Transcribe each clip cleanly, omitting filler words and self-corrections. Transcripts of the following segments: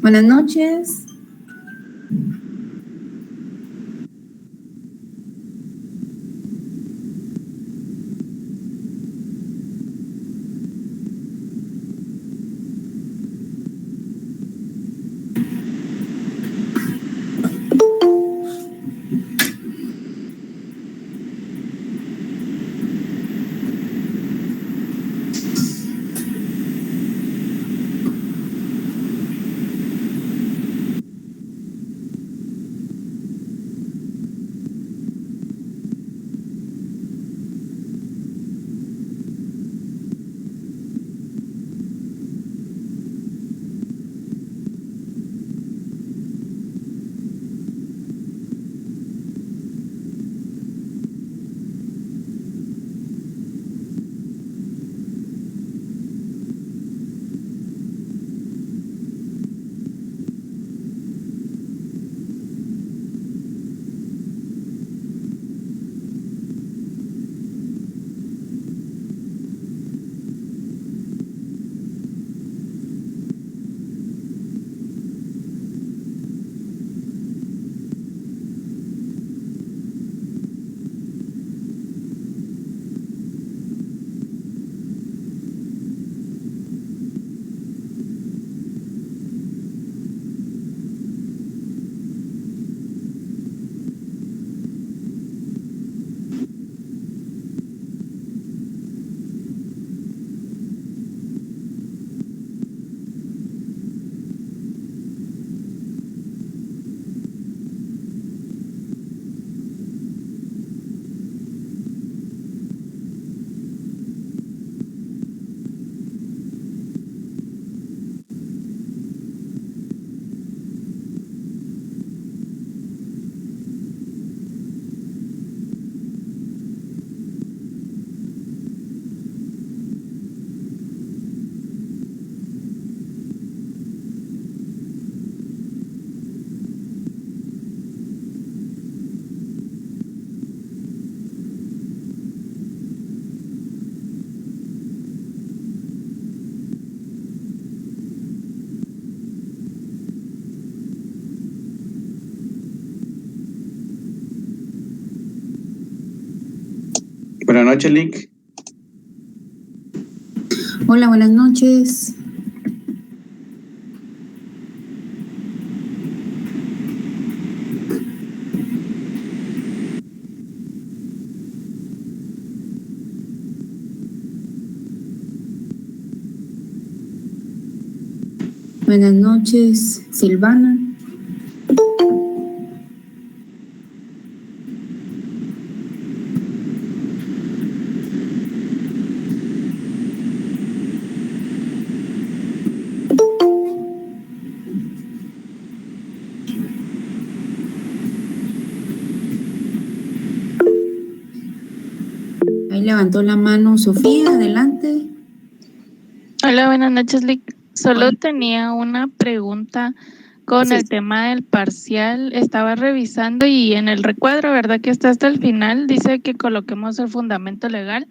Buenas noches. Buenas noches, Lick. Hola, buenas noches. Buenas noches, Silvana. Ahí levantó la mano Sofía, adelante. Hola, buenas noches, Lick. Solo Hola. tenía una pregunta con Sí. el tema del parcial. Estaba revisando y en el recuadro, ¿verdad? Que está hasta el final, dice que coloquemos el fundamento legal.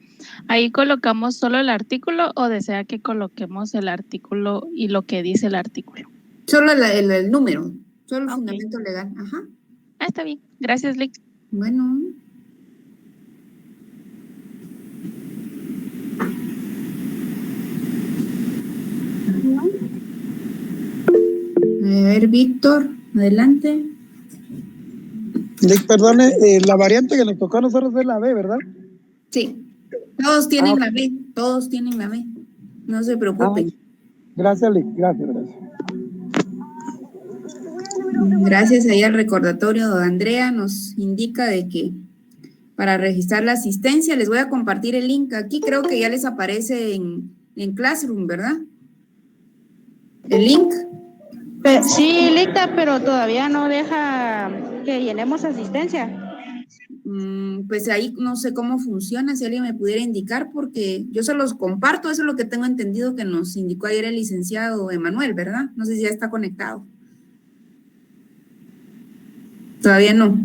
¿Ahí colocamos solo el artículo o desea que coloquemos el artículo y lo que dice el artículo? Solo el número, solo el Ok. fundamento legal. Ajá. Está bien. Gracias, Lick. Bueno. A ver, Víctor, adelante. Lick, perdone, la variante que nos tocó a nosotros es la B, ¿verdad? Sí. Todos tienen la B, todos tienen la B. No se preocupen. Gracias, Lick, gracias. Gracias ahí al recordatorio de Andrea, nos indica de que para registrar la asistencia, les voy a compartir el link aquí, creo que ya les aparece en Classroom, ¿verdad? El link. Sí, Licta, pero todavía no deja que llenemos asistencia. Pues ahí no sé cómo funciona, si alguien me pudiera indicar, porque yo se los comparto, eso es lo que tengo entendido que nos indicó ayer el licenciado Emanuel, ¿verdad? No sé si ya está conectado. Todavía no.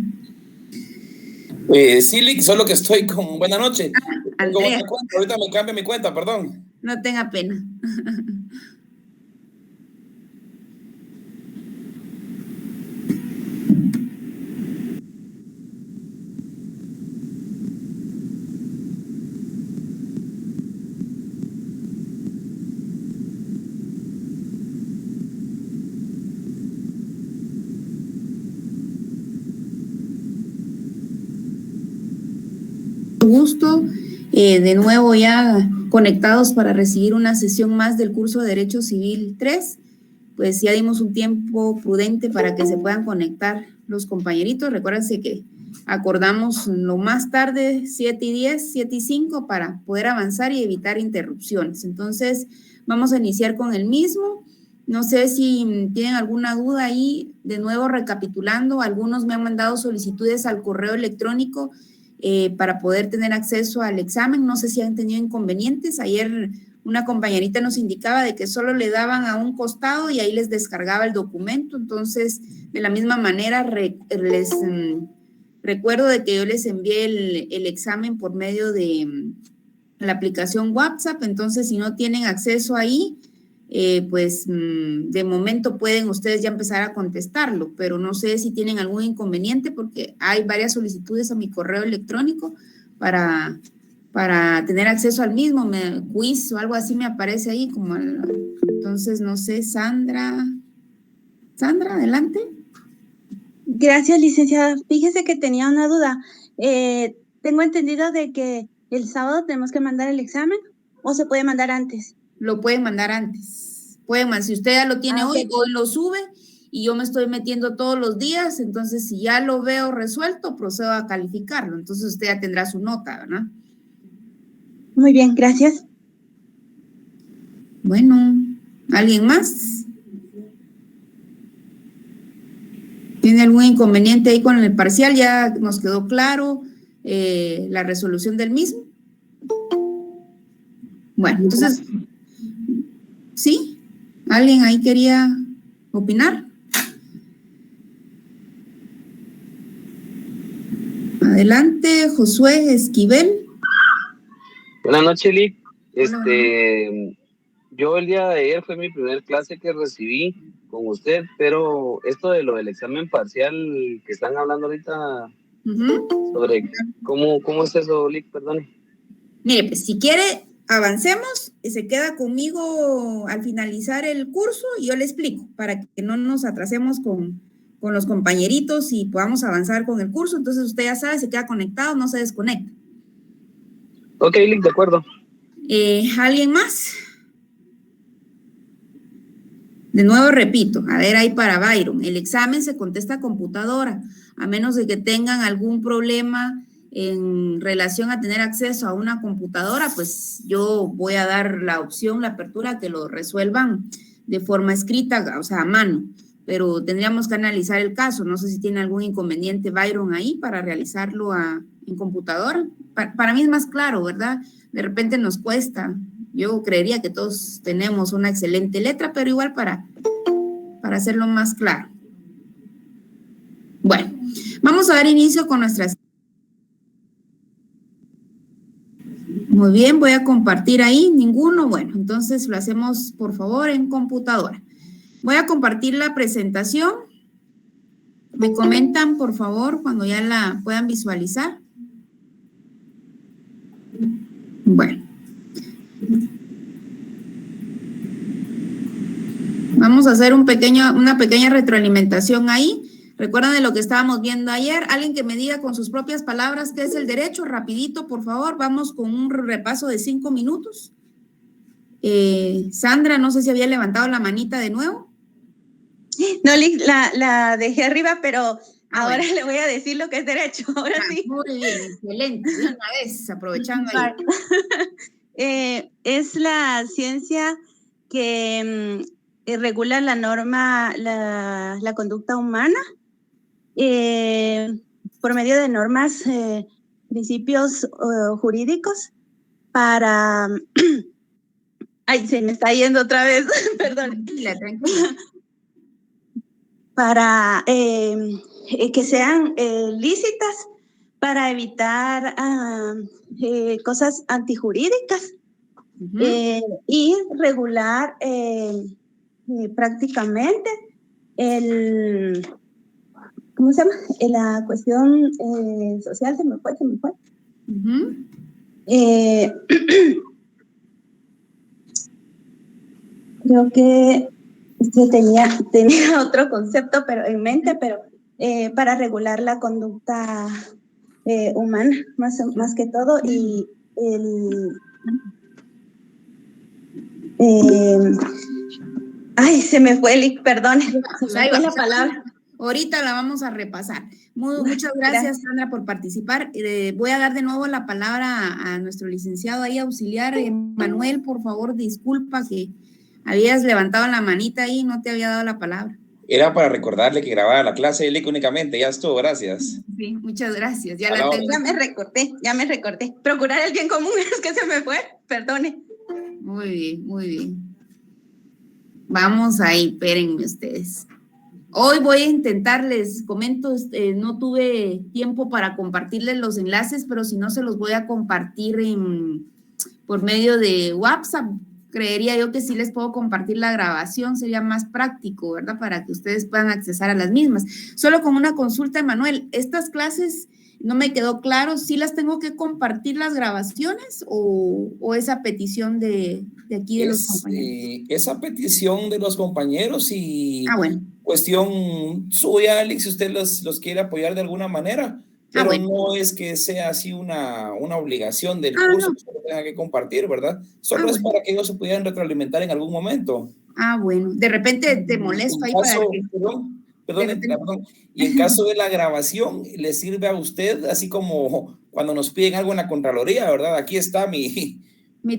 Sí, Lick, solo que estoy con... Buenas noches. Andrea. Ahorita me cambio mi cuenta, perdón. No tenga pena. gusto. De nuevo ya conectados para recibir una sesión más del curso de Derecho Civil 3. Pues ya dimos un tiempo prudente para que se puedan conectar los compañeritos. Recuérdense que acordamos lo más tarde 7:10, 7:05 para poder avanzar y evitar interrupciones. Entonces, vamos a iniciar con el mismo. No sé si tienen alguna duda ahí. De nuevo, recapitulando, algunos me han mandado solicitudes al correo electrónico para poder tener acceso al examen. No sé si han tenido inconvenientes. Ayer una compañerita nos indicaba de que solo le daban a un costado y ahí les descargaba el documento. Entonces, de la misma manera, les recuerdo de que yo les envié el examen por medio de la aplicación WhatsApp. Entonces, si no tienen acceso ahí, pues de momento pueden ustedes ya empezar a contestarlo, pero no sé si tienen algún inconveniente porque hay varias solicitudes a mi correo electrónico para tener acceso al mismo, quiz o algo así me aparece ahí, entonces no sé, Sandra, adelante. Gracias, licenciada. Fíjese que tenía una duda. Tengo entendido de que el sábado tenemos que mandar el examen, ¿o se puede mandar antes? Lo pueden mandar antes. Si usted ya lo tiene hoy lo sube y yo me estoy metiendo todos los días, entonces si ya lo veo resuelto, procedo a calificarlo. Entonces usted ya tendrá su nota, ¿verdad? Muy bien, gracias. Bueno, ¿alguien más? ¿Tiene algún inconveniente ahí con el parcial? ¿Ya nos quedó claro la resolución del mismo? Bueno, entonces, ¿sí? ¿Alguien ahí quería opinar? Adelante, Josué Esquivel. Buenas noches, Lick. Hola. Yo el día de ayer fue mi primer clase que recibí con usted, pero esto de lo del examen parcial que están hablando ahorita, sobre cómo es eso, Lick, perdone. Mire, pues si quiere, avancemos, se queda conmigo al finalizar el curso y yo le explico para que no nos atrasemos con los compañeritos y podamos avanzar con el curso. Entonces usted ya sabe, se queda conectado, no se desconecta. Ok, Lick, de acuerdo. ¿Alguien más? De nuevo repito, a ver ahí para Byron, el examen se contesta a computadora, a menos de que tengan algún problema en relación a tener acceso a una computadora, pues yo voy a dar la opción, la apertura, que lo resuelvan de forma escrita, o sea, a mano, pero tendríamos que analizar el caso. No sé si tiene algún inconveniente Byron ahí para realizarlo en computadora. Para mí es más claro, ¿verdad? De repente nos cuesta. Yo creería que todos tenemos una excelente letra, pero igual para hacerlo más claro. Bueno, vamos a dar inicio con nuestras... Muy bien, voy a compartir ahí. ¿Ninguno? Bueno, entonces lo hacemos, por favor, en computadora. Voy a compartir la presentación. Me comentan, por favor, cuando ya la puedan visualizar. Bueno. Vamos a hacer una pequeña retroalimentación ahí. ¿Recuerdan de lo que estábamos viendo ayer? Alguien que me diga con sus propias palabras qué es el derecho, rapidito, por favor. Vamos con un repaso de 5 minutos. Sandra, no sé si había levantado la manita de nuevo. No, la dejé arriba, pero ahora le voy a decir lo que es derecho. Ahora sí. Muy bien, excelente. De una vez, aprovechando ahí. Es la ciencia que regula la norma, la conducta humana por medio de normas, principios jurídicos para... Ay, se me está yendo otra vez, perdón. Tranquila. Para que sean lícitas, para evitar cosas antijurídicas y regular prácticamente ¿cómo se llama? La cuestión social, se me fue. Creo que tenía otro concepto pero en mente, pero para regular la conducta humana, más que todo, y se me fue el, perdón, se me fue la palabra. Ahorita la vamos a repasar. Muchas gracias, Sandra, por participar. Voy a dar de nuevo la palabra a nuestro licenciado ahí auxiliar. Manuel, por favor, disculpa que habías levantado la manita ahí y no te había dado la palabra. Era para recordarle que grababa la clase de LIC únicamente. Ya estuvo, gracias. Sí, muchas gracias. Ya me recordé. Procurar el bien común es que se me fue. Perdone. Muy bien, muy bien. Vamos ahí, espérenme ustedes. Hoy voy a intentar, les comento, no tuve tiempo para compartirles los enlaces, pero si no se los voy a compartir por medio de WhatsApp. Creería yo que sí les puedo compartir la grabación, sería más práctico, ¿verdad? Para que ustedes puedan accesar a las mismas. Solo con una consulta, Emanuel, estas clases no me quedó claro, ¿sí las tengo que compartir las grabaciones o esa petición de aquí de los compañeros? Esa petición de los compañeros y bueno. Cuestión suya, Alex, si usted los quiere apoyar de alguna manera, pero no es que sea así una obligación del curso que se tenga que compartir, ¿verdad? Solo es para que ellos se pudieran retroalimentar en algún momento. Bueno, de repente te molesto ahí para que... Perdón. Y en caso de la grabación, le sirve a usted, así como cuando nos piden algo en la Contraloría, ¿verdad? Aquí está mi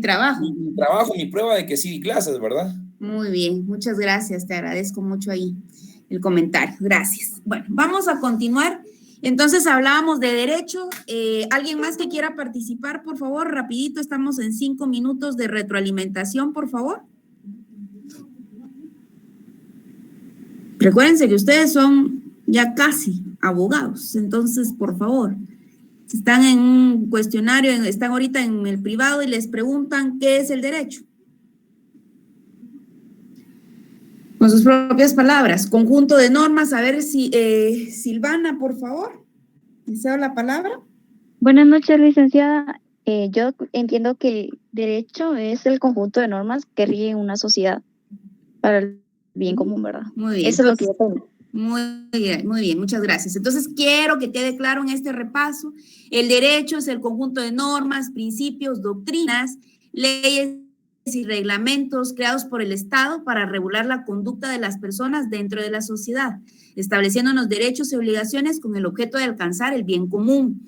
trabajo. Mi trabajo, mi prueba de que sí di clases, ¿verdad? Muy bien, muchas gracias, te agradezco mucho ahí el comentario, gracias. Bueno, vamos a continuar. Entonces hablábamos de derecho. ¿Alguien más que quiera participar, por favor? Rapidito, estamos en 5 minutos de retroalimentación, por favor. Recuérdense que ustedes son ya casi abogados, entonces, por favor, están en un cuestionario, están ahorita en el privado y les preguntan qué es el derecho. Con sus propias palabras, conjunto de normas. A ver si Silvana, por favor, deseo la palabra. Buenas noches, licenciada. Yo entiendo que el derecho es el conjunto de normas que rigen una sociedad para el bien común, ¿verdad? Muy bien. Eso es lo que yo tengo. Muy bien, muchas gracias. Entonces, quiero que quede claro en este repaso, el derecho es el conjunto de normas, principios, doctrinas, leyes y reglamentos creados por el Estado para regular la conducta de las personas dentro de la sociedad, estableciendo los derechos y obligaciones con el objeto de alcanzar el bien común.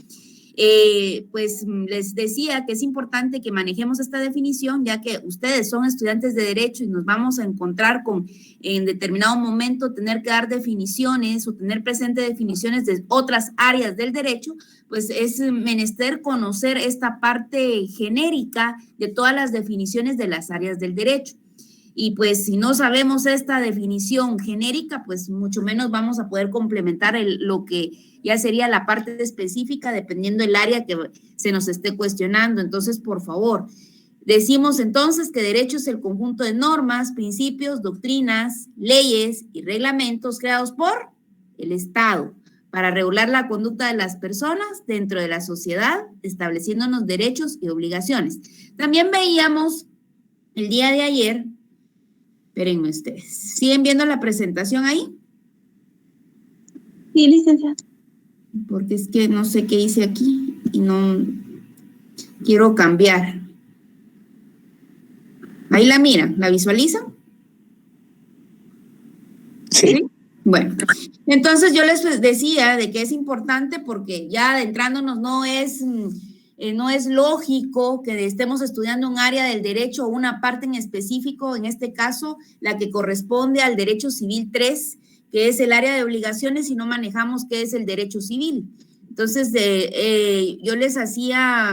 Pues les decía que es importante que manejemos esta definición, ya que ustedes son estudiantes de derecho y nos vamos a encontrar con en determinado momento tener que dar definiciones o tener presente definiciones de otras áreas del derecho, pues es menester conocer esta parte genérica de todas las definiciones de las áreas del derecho. Y pues si no sabemos esta definición genérica, pues mucho menos vamos a poder complementar lo que ya sería la parte específica dependiendo del área que se nos esté cuestionando. Entonces, por favor, decimos entonces que derecho es el conjunto de normas, principios, doctrinas, leyes y reglamentos creados por el Estado para regular la conducta de las personas dentro de la sociedad, estableciéndonos derechos y obligaciones. También veíamos el día de ayer, espérenme ustedes, ¿siguen viendo la presentación ahí? Sí, licenciada. Porque es que no sé qué hice aquí y no quiero cambiar. Ahí la miran, ¿la visualizan? Sí. Bueno, entonces yo les decía de que es importante porque ya adentrándonos no es lógico que estemos estudiando un área del derecho o una parte en específico, en este caso la que corresponde al derecho civil 3, que es el área de obligaciones, y no manejamos qué es el derecho civil. Entonces, yo les hacía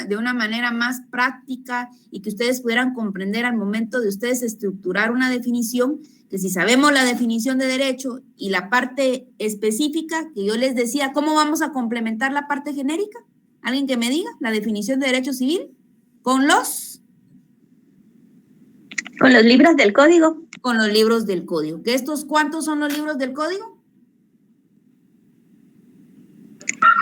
de una manera más práctica y que ustedes pudieran comprender al momento de ustedes estructurar una definición, que si sabemos la definición de derecho y la parte específica, que yo les decía, ¿cómo vamos a complementar la parte genérica? ¿Alguien que me diga la definición de derecho civil? ¿Con los libros del código. Con los libros del código. ¿Que estos cuántos son los libros del código?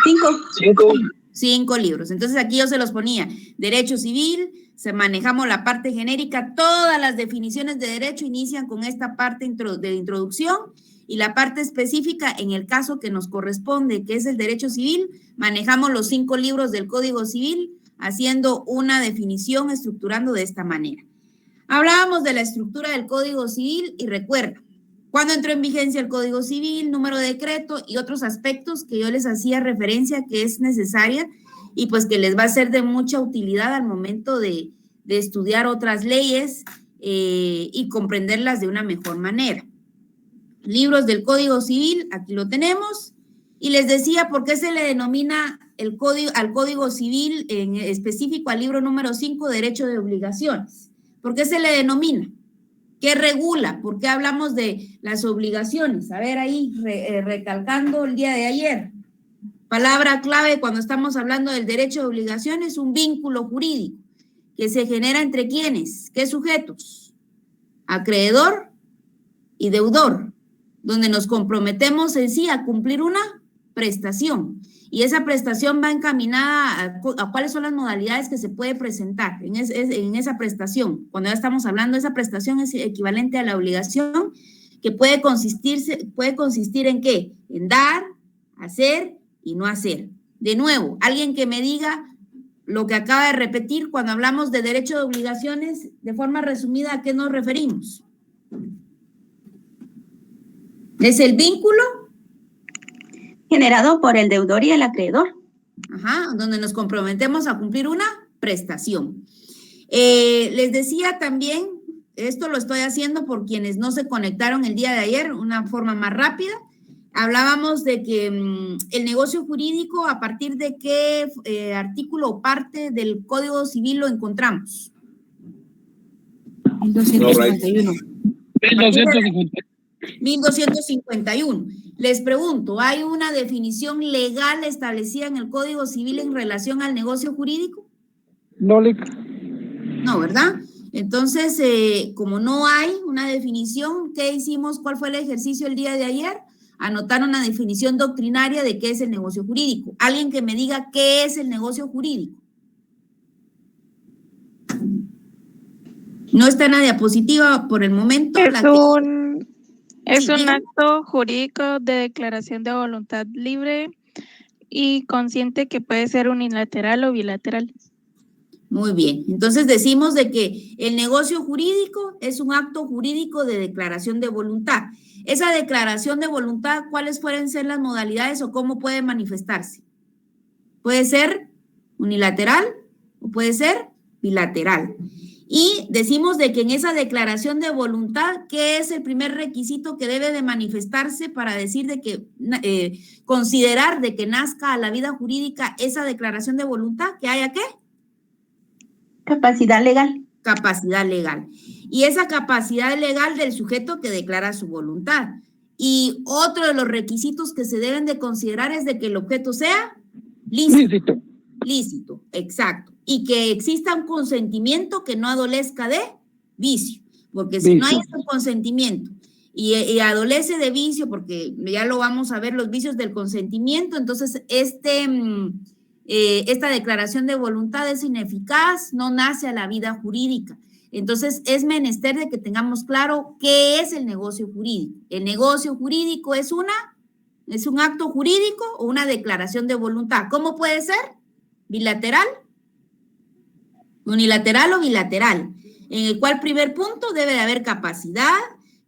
5. 5 libros. Entonces aquí yo se los ponía, derecho civil, manejamos la parte genérica, todas las definiciones de derecho inician con esta parte de introducción y la parte específica, en el caso que nos corresponde, que es el derecho civil, manejamos los 5 libros del Código Civil, haciendo una definición, estructurando de esta manera. Hablábamos de la estructura del Código Civil y recuerda, cuando entró en vigencia el Código Civil, número de decreto y otros aspectos que yo les hacía referencia que es necesaria y pues que les va a ser de mucha utilidad al momento de estudiar otras leyes y comprenderlas de una mejor manera. Libros del Código Civil, aquí lo tenemos, y les decía por qué se le denomina al Código Civil en específico al libro número 5, Derecho de Obligaciones. ¿Por qué se le denomina? ¿Qué regula? ¿Por qué hablamos de las obligaciones? A ver ahí, recalcando el día de ayer. Palabra clave cuando estamos hablando del derecho de obligaciones, un vínculo jurídico que se genera entre ¿quiénes? ¿Qué sujetos? Acreedor y deudor, donde nos comprometemos en sí a cumplir una prestación. Y esa prestación va encaminada a cuáles son las modalidades que se puede presentar en esa prestación. Cuando ya estamos hablando, esa prestación es equivalente a la obligación, que puede consistir en ¿qué? En dar, hacer y no hacer. De nuevo, alguien que me diga lo que acaba de repetir cuando hablamos de derecho de obligaciones, de forma resumida, ¿a qué nos referimos? ¿Es el vínculo? Generado por el deudor y el acreedor. Ajá, donde nos comprometemos a cumplir una prestación. Les decía también, esto lo estoy haciendo por quienes no se conectaron el día de ayer, una forma más rápida. Hablábamos de que el negocio jurídico, ¿a partir de qué artículo o parte del Código Civil lo encontramos? 1251. 1251. Les pregunto, ¿hay una definición legal establecida en el Código Civil en relación al negocio jurídico? No, No, ¿verdad? Entonces, como no hay una definición, ¿qué hicimos? ¿Cuál fue el ejercicio el día de ayer? Anotar una definición doctrinaria de qué es el negocio jurídico. Alguien que me diga qué es el negocio jurídico. No está en la diapositiva por el momento. Es un acto jurídico de declaración de voluntad libre y consciente que puede ser unilateral o bilateral. Muy bien. Entonces decimos de que el negocio jurídico es un acto jurídico de declaración de voluntad. Esa declaración de voluntad, ¿cuáles pueden ser las modalidades o cómo puede manifestarse? Puede ser unilateral o puede ser bilateral. Y decimos de que en esa declaración de voluntad, ¿qué es el primer requisito que debe de manifestarse para decir de que, considerar de que nazca a la vida jurídica esa declaración de voluntad? ¿Que haya qué? Capacidad legal. Capacidad legal. Y esa capacidad legal del sujeto que declara su voluntad. Y otro de los requisitos que se deben de considerar es de que el objeto sea lícito. Lícito, exacto. Y que exista un consentimiento que no adolezca de vicio. Porque si no hay ese consentimiento y adolece de vicio, porque ya lo vamos a ver, los vicios del consentimiento, entonces esta declaración de voluntad es ineficaz, no nace a la vida jurídica. Entonces, es menester de que tengamos claro qué es el negocio jurídico. El negocio jurídico es un acto jurídico o una declaración de voluntad. ¿Cómo puede ser? ¿Bilateral? ¿Unilateral o bilateral? En el cual, primer punto, debe de haber capacidad,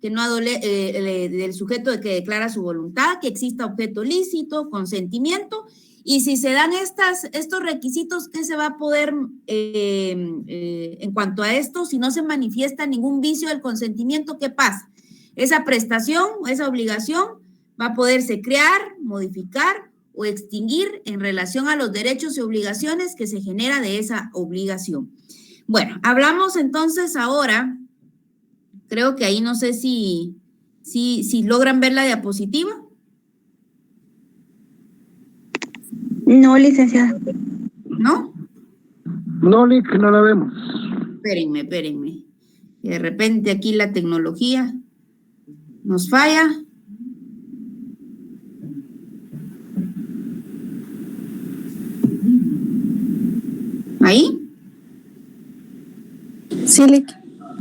que no del sujeto de que declara su voluntad, que exista objeto lícito, consentimiento. Y si se dan estos requisitos, ¿qué se va a poder, en cuanto a esto, si no se manifiesta ningún vicio del consentimiento, qué pasa? Esa prestación, esa obligación va a poderse crear, modificar o extinguir en relación a los derechos y obligaciones que se genera de esa obligación. Bueno, hablamos entonces ahora, creo que ahí no sé si logran ver la diapositiva. No, licenciada. ¿No? No, Lic, no la vemos. Espérenme. De repente aquí la tecnología nos falla. ¿Ahí? Sí, Lick.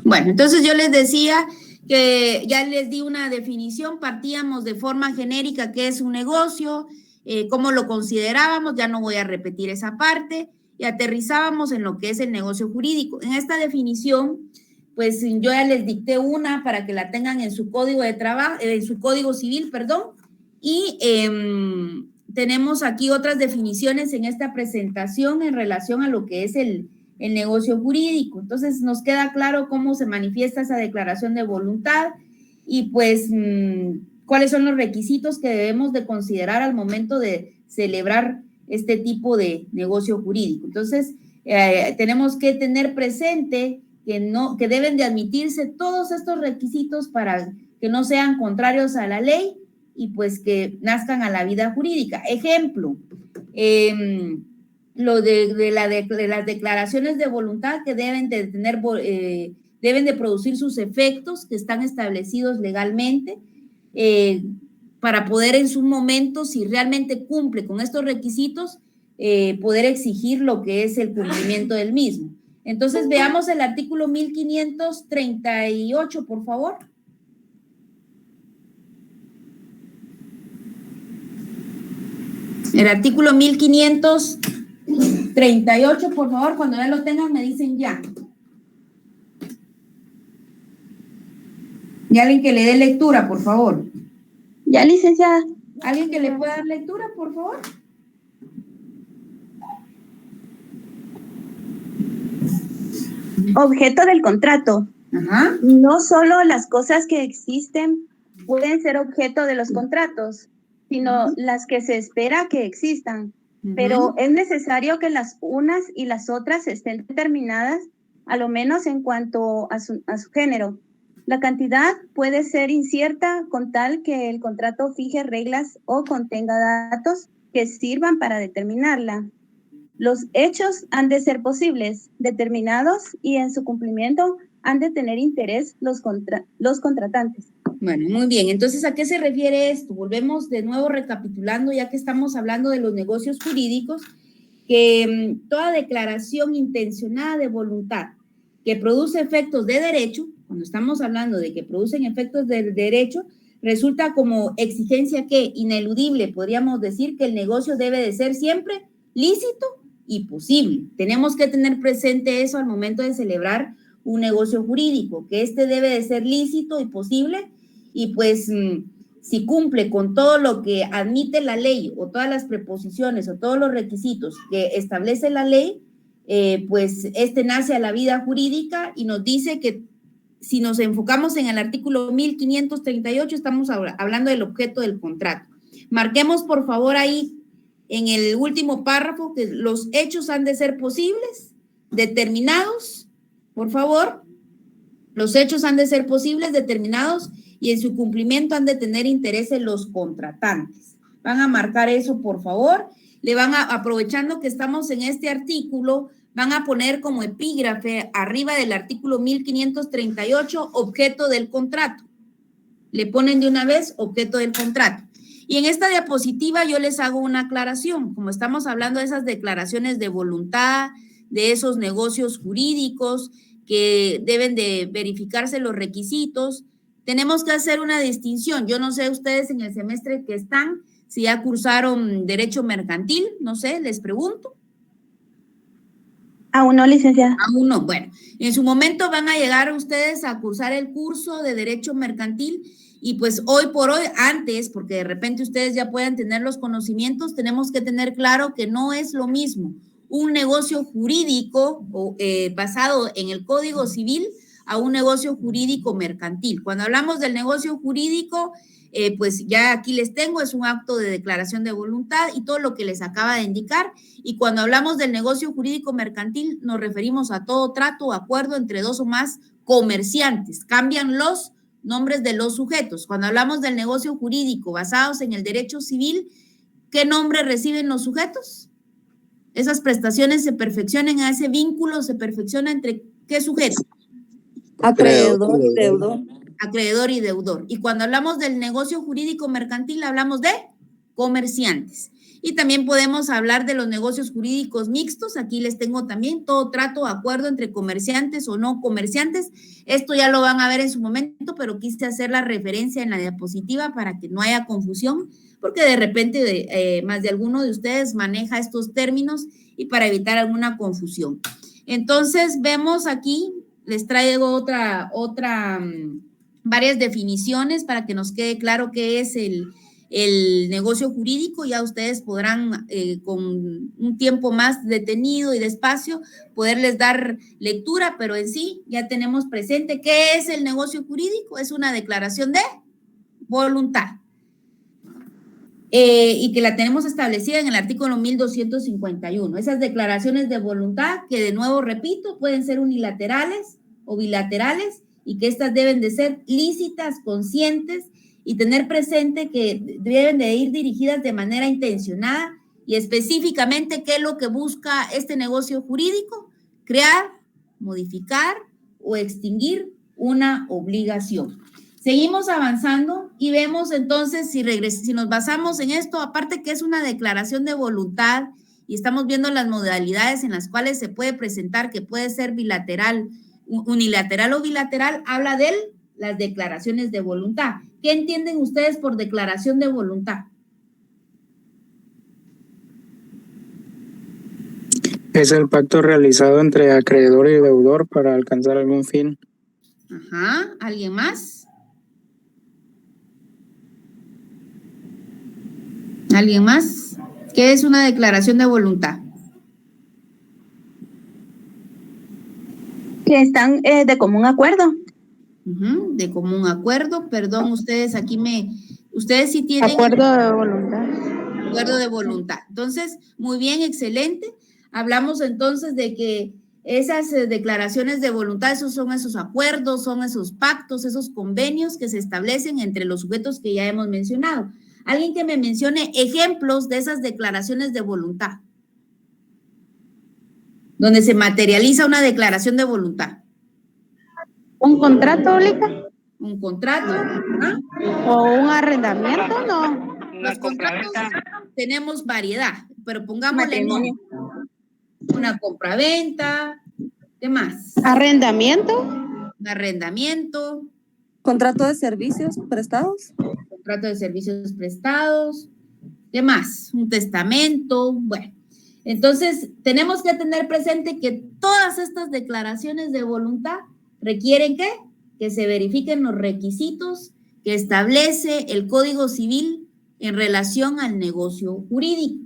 Bueno, entonces yo les decía que ya les di una definición, partíamos de forma genérica qué es un negocio, cómo lo considerábamos, ya no voy a repetir esa parte, y aterrizábamos en lo que es el negocio jurídico. En esta definición, pues yo ya les dicté una para que la tengan en su código de trabajo, en su código civil, perdón, y tenemos aquí otras definiciones en esta presentación en relación a lo que es el negocio jurídico. Entonces nos queda claro cómo se manifiesta esa declaración de voluntad y pues cuáles son los requisitos que debemos de considerar al momento de celebrar este tipo de negocio jurídico. Entonces tenemos que tener presente que deben de admitirse todos estos requisitos para que no sean contrarios a la ley y pues que nazcan a la vida jurídica. Ejemplo, lo de las declaraciones de voluntad que deben de tener, deben de producir sus efectos que están establecidos legalmente para poder en su momento, si realmente cumple con estos requisitos, poder exigir lo que es el cumplimiento del mismo. Entonces veamos el artículo 1538, por favor. El artículo 1538, por favor, cuando ya lo tengan me dicen ya. Y alguien que le dé lectura, por favor. Ya, licenciada. ¿Alguien que le pueda dar lectura, por favor? Objeto del contrato. Ajá. No solo las cosas que existen pueden ser objeto de los contratos, sino las que se espera que existan. Pero es necesario que las unas y las otras estén determinadas, a lo menos en cuanto a su género. La cantidad puede ser incierta con tal que el contrato fije reglas o contenga datos que sirvan para determinarla. Los hechos han de ser posibles, determinados y en su cumplimiento han de tener interés los contratantes. Bueno, muy bien. Entonces, ¿a qué se refiere esto? Volvemos de nuevo recapitulando, ya que estamos hablando de los negocios jurídicos, que toda declaración intencionada de voluntad que produce efectos de derecho, cuando estamos hablando de que producen efectos de derecho, resulta como exigencia que ineludible, podríamos decir que el negocio debe de ser siempre lícito y posible. Tenemos que tener presente eso al momento de celebrar un negocio jurídico, que este debe de ser lícito y posible, y pues si cumple con todo lo que admite la ley o todas las preposiciones o todos los requisitos que establece la ley, pues este nace a la vida jurídica y nos dice que si nos enfocamos en el artículo 1538 estamos hablando del objeto del contrato. Marquemos por favor ahí en el último párrafo que los hechos han de ser posibles, determinados, por favor, los hechos han de ser posibles, determinados y en su cumplimiento han de tener interés en los contratantes. Van a marcar eso, por favor. Le van a, aprovechando que estamos en este artículo, van a poner como epígrafe arriba del artículo 1538, objeto del contrato. Le ponen de una vez objeto del contrato. Y en esta diapositiva yo les hago una aclaración. Como estamos hablando de esas declaraciones de voluntad, de esos negocios jurídicos que deben de verificarse los requisitos, tenemos que hacer una distinción. Yo no sé ustedes en el semestre que están, si ya cursaron Derecho Mercantil, no sé, les pregunto. Aún no, licenciada. Aún no. Bueno, en su momento van a llegar ustedes a cursar el curso de Derecho Mercantil y pues hoy por hoy, antes, porque de repente ustedes ya puedan tener los conocimientos, tenemos que tener claro que no es lo mismo un negocio jurídico basado en el Código Civil a un negocio jurídico mercantil. Cuando hablamos del negocio jurídico, pues ya aquí les tengo, es un acto de declaración de voluntad y todo lo que les acaba de indicar. Y cuando hablamos del negocio jurídico mercantil, nos referimos a todo trato o acuerdo entre dos o más comerciantes. Cambian los nombres de los sujetos. Cuando hablamos del negocio jurídico basados en el derecho civil, ¿qué nombre reciben los sujetos? Esas prestaciones se perfeccionan, a ese vínculo se perfecciona entre ¿qué sujetos? Acreedor y deudor. Acreedor y deudor. Y cuando hablamos del negocio jurídico mercantil, hablamos de comerciantes. Y también podemos hablar de los negocios jurídicos mixtos. Aquí les tengo también todo trato o acuerdo entre comerciantes o no comerciantes. Esto ya lo van a ver en su momento, pero quise hacer la referencia en la diapositiva para que no haya confusión, porque de repente más de alguno de ustedes maneja estos términos y para evitar alguna confusión. Entonces, vemos aquí, les traigo varias definiciones para que nos quede claro qué es el negocio jurídico. Ya ustedes podrán, con un tiempo más detenido y despacio, poderles dar lectura, pero en sí ya tenemos presente qué es el negocio jurídico. Es una declaración de voluntad. Y que la tenemos establecida en el artículo 1251. Esas declaraciones de voluntad que, de nuevo repito, pueden ser unilaterales o bilaterales y que estas deben de ser lícitas, conscientes y tener presente que deben de ir dirigidas de manera intencionada y específicamente qué es lo que busca este negocio jurídico: crear, modificar o extinguir una obligación. Seguimos avanzando y vemos entonces, si nos basamos en esto, aparte que es una declaración de voluntad y estamos viendo las modalidades en las cuales se puede presentar, que puede ser bilateral, unilateral o bilateral, habla de las declaraciones de voluntad. ¿Qué entienden ustedes por declaración de voluntad? Es el pacto realizado entre acreedor y deudor para alcanzar algún fin. Ajá, ¿alguien más? ¿Alguien más? ¿Qué es una declaración de voluntad? Que están de común acuerdo. De común acuerdo, perdón, ustedes sí tienen... Acuerdo de voluntad. Acuerdo de voluntad. Entonces, muy bien, excelente. Hablamos entonces de que esas declaraciones de voluntad, esos son esos acuerdos, son esos pactos, esos convenios que se establecen entre los sujetos que ya hemos mencionado. Alguien que me mencione ejemplos de esas declaraciones de voluntad, donde se materializa una declaración de voluntad. ¿Un contrato, Lica? ¿Un contrato? ¿Ah? ¿O un arrendamiento? No. Los contratos tenemos variedad, pero pongámosle matrimonio. Una compraventa. ¿Qué más? ¿Arrendamiento? Un arrendamiento. ¿Contrato de servicios prestados? Contrato de servicios prestados. ¿Qué más? Un testamento. Bueno, entonces tenemos que tener presente que todas estas declaraciones de voluntad requieren ¿qué? Que se verifiquen los requisitos que establece el Código Civil en relación al negocio jurídico.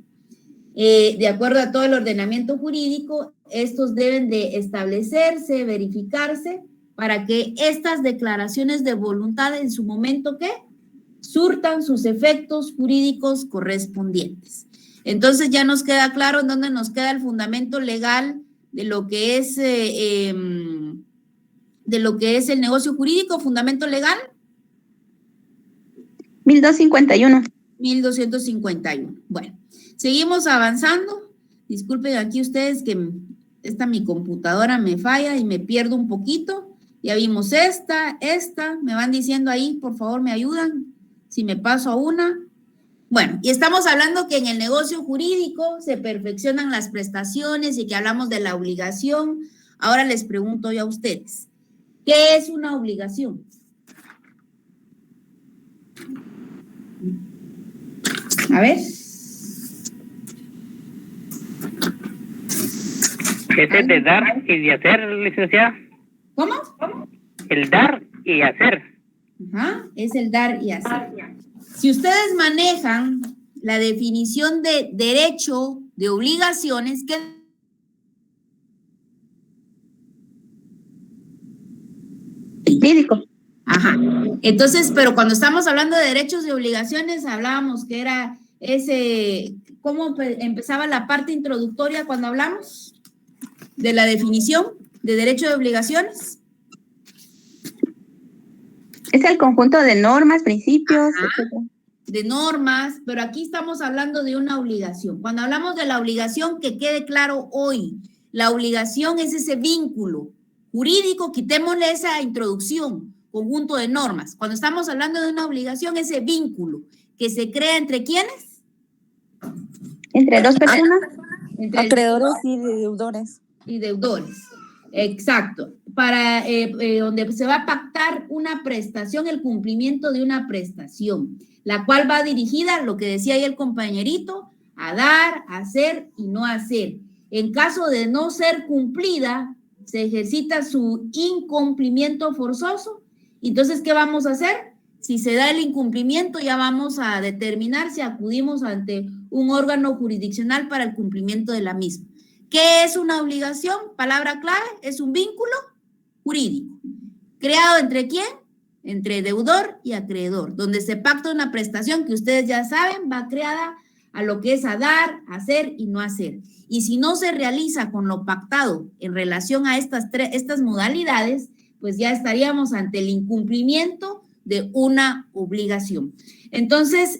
De acuerdo a todo el ordenamiento jurídico, estos deben de establecerse, verificarse, para que estas declaraciones de voluntad en su momento ¿qué? Surtan sus efectos jurídicos correspondientes. Entonces ya nos queda claro en dónde nos queda el fundamento legal de lo que es el negocio jurídico. Fundamento legal 1251. 1251. Bueno, seguimos avanzando. Disculpen aquí ustedes que mi computadora me falla y me pierdo un poquito. Ya vimos esta, me van diciendo ahí, por favor, me ayudan, si me paso a una. Bueno, y estamos hablando que en el negocio jurídico se perfeccionan las prestaciones y que hablamos de la obligación. Ahora les pregunto yo a ustedes, ¿qué es una obligación? A ver. Es el de dar y de hacer, licenciada. ¿Cómo? El dar y hacer. Ajá, es el dar y hacer. Si ustedes manejan la definición de derecho de obligaciones, ¿qué? Jurídico. Ajá. Entonces, pero cuando estamos hablando de derechos y obligaciones, hablábamos que era ¿cómo empezaba la parte introductoria cuando hablamos de la definición de derecho de obligaciones? Es el conjunto de normas, principios, etc. De normas, pero aquí estamos hablando de una obligación. Cuando hablamos de la obligación, que quede claro hoy, la obligación es ese vínculo jurídico, quitémosle esa introducción, conjunto de normas. Cuando estamos hablando de una obligación, ese vínculo que se crea entre ¿quiénes? ¿Entre dos personas? Entre Acreedores y deudores. y deudores. Exacto. Para donde se va a pactar una prestación, el cumplimiento de una prestación, la cual va dirigida, lo que decía ahí el compañerito, a dar, a hacer y no hacer. En caso de no ser cumplida, se ejercita su incumplimiento forzoso. Entonces, ¿qué vamos a hacer? Si se da el incumplimiento, ya vamos a determinar si acudimos ante un órgano jurisdiccional para el cumplimiento de la misma. ¿Qué es una obligación? Palabra clave, es un vínculo jurídico. ¿Creado entre quién? Entre deudor y acreedor, donde se pacta una prestación que ustedes ya saben, va creada a lo que es a dar, hacer y no hacer. Y si no se realiza con lo pactado en relación a estas modalidades, pues ya estaríamos ante el incumplimiento de una obligación. Entonces,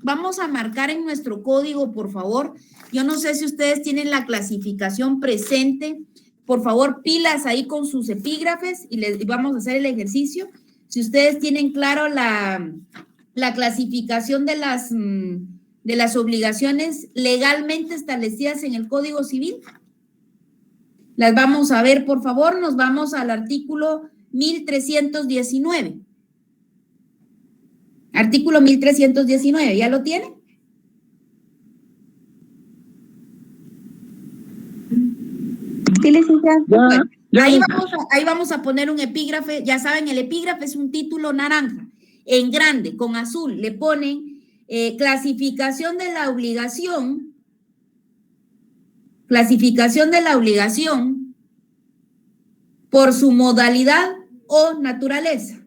vamos a marcar en nuestro código, por favor. Yo no sé si ustedes tienen la clasificación presente. Por favor, pilas ahí con sus epígrafes y les vamos a hacer el ejercicio. Si ustedes tienen claro la clasificación de las obligaciones legalmente establecidas en el Código Civil, las vamos a ver, por favor. Nos vamos al artículo 1319. Artículo 1319, ¿ya lo tienen? Sí, licenciada. Bueno, ahí vamos a poner un epígrafe. Ya saben, el epígrafe es un título naranja. En grande, con azul, le ponen clasificación de la obligación. Clasificación de la obligación por su modalidad o naturaleza.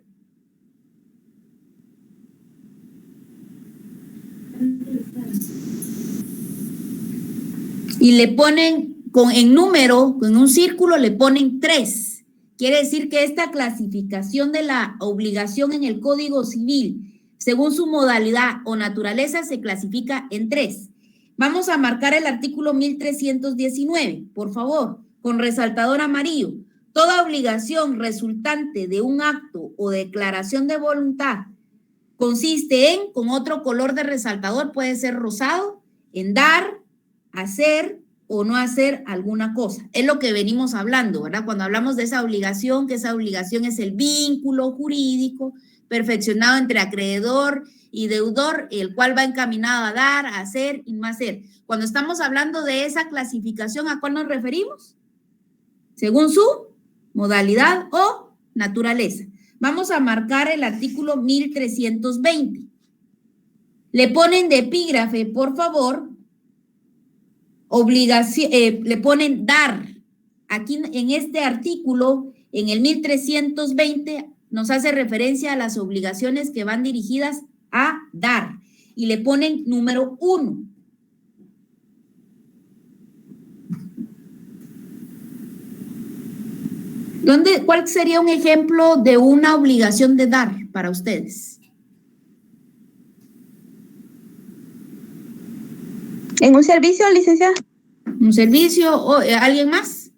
Y le ponen en número, en un círculo, le ponen 3. Quiere decir que esta clasificación de la obligación en el Código Civil, según su modalidad o naturaleza, se clasifica en 3. Vamos a marcar el artículo 1319, por favor, con resaltador amarillo. Toda obligación resultante de un acto o declaración de voluntad consiste en, con otro color de resaltador, puede ser rosado, en dar, hacer o no hacer alguna cosa. Es lo que venimos hablando, ¿verdad? Cuando hablamos de esa obligación, que esa obligación es el vínculo jurídico perfeccionado entre acreedor y deudor, el cual va encaminado a dar, a hacer y no hacer. Cuando estamos hablando de esa clasificación, ¿a cuál nos referimos? Según su modalidad o naturaleza. Vamos a marcar el artículo 1320. Le ponen de epígrafe, por favor, obligación, le ponen dar. Aquí en este artículo, en el 1320, nos hace referencia a las obligaciones que van dirigidas a dar. Y le ponen número 1. ¿Cuál sería un ejemplo de una obligación de dar para ustedes? ¿En un servicio, licenciada? ¿Un servicio? ¿O alguien más?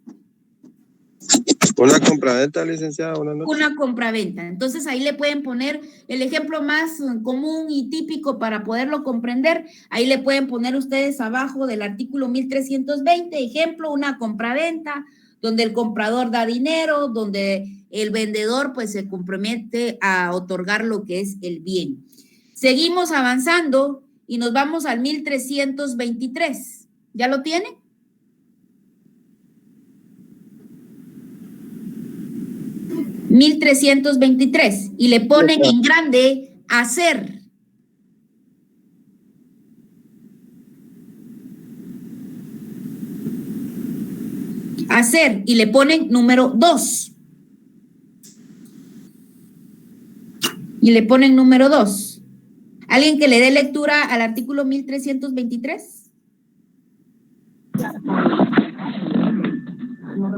Una compraventa, licenciada. Una compraventa. Entonces ahí le pueden poner el ejemplo más común y típico para poderlo comprender. Ahí le pueden poner ustedes abajo del artículo 1320, ejemplo, una compraventa, donde el comprador da dinero, donde el vendedor pues se compromete a otorgar lo que es el bien. Seguimos avanzando y nos vamos al 1323. ¿Ya lo tiene? (1323) y le ponen en grande hacer. Hacer y le ponen número 2. Y le ponen número 2. ¿Alguien que le dé lectura al artículo 1323?